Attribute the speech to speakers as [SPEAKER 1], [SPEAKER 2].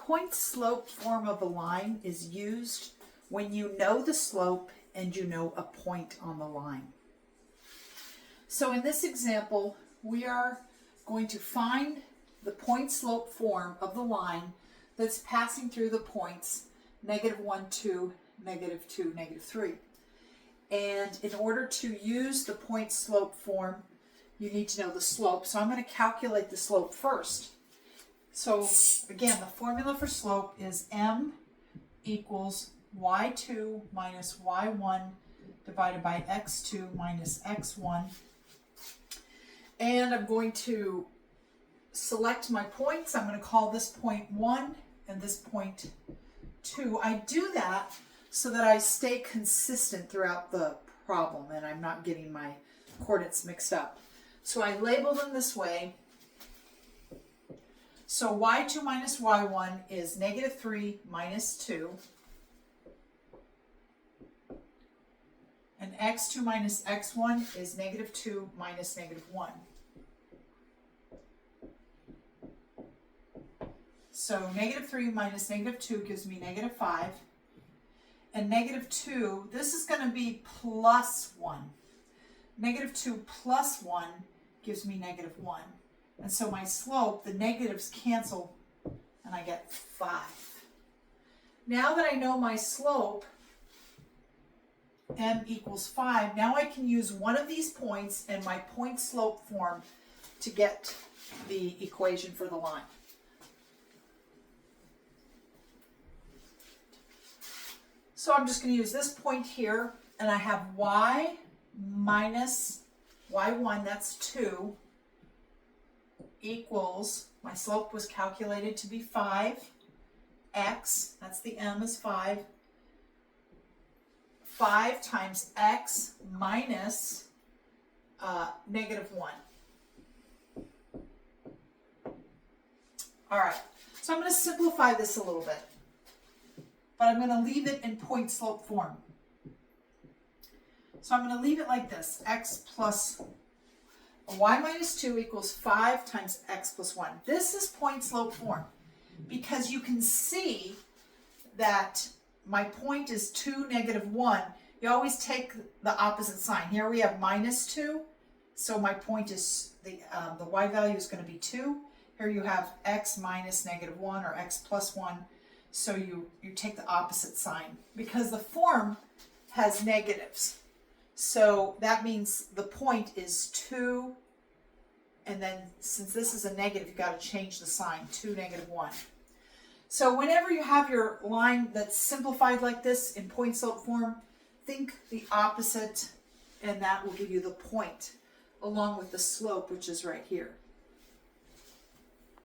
[SPEAKER 1] point slope form of a line is used when you know the slope and you know a point on the line. So in this example, we are going to find the point slope form of the line that's passing through the points -1, 2, -2, -3. And in order to use the point slope form, you need to know the slope. So I'm going to calculate the slope first. So again, the formula for slope is m equals y2 minus y1 divided by x2 minus x1. And I'm going to select my points. I'm going to call this point 1 and this point 2. I do that so that I stay consistent throughout the problem and I'm not getting my coordinates mixed up. So I label them this way. So y2 minus y1 is -3 minus 2. And x2 minus x1 is -2 minus -1. So -3 minus -2 gives me -5. And -2, this is going to be plus 1. -2 plus 1 gives me -1. And so my slope, the negatives cancel, and I get 5. Now that I know my slope, m equals 5, now I can use one of these points in my point slope form to get the equation for the line. So I'm just going to use this point here, and I have y minus y1, that's 2, equals, my slope was calculated to be 5, x, that's the m is 5, 5 times x minus -1. All right, so I'm going to simplify this a little bit, but I'm going to leave it in point slope form. So I'm going to leave it like this, x plus y minus 2 equals 5 times x plus 1. This is point slope form because you can see that my point is 2, -1. You always take the opposite sign. Here we have -2, so my point is, the y value is going to be 2. Here you have x minus -1 or x plus 1, so you take the opposite sign because the form has negatives. So that means the point is 2, and then since this is a negative, you've got to change the sign, 2, -1. So whenever you have your line that's simplified like this in point slope form, think the opposite, and that will give you the point along with the slope, which is right here.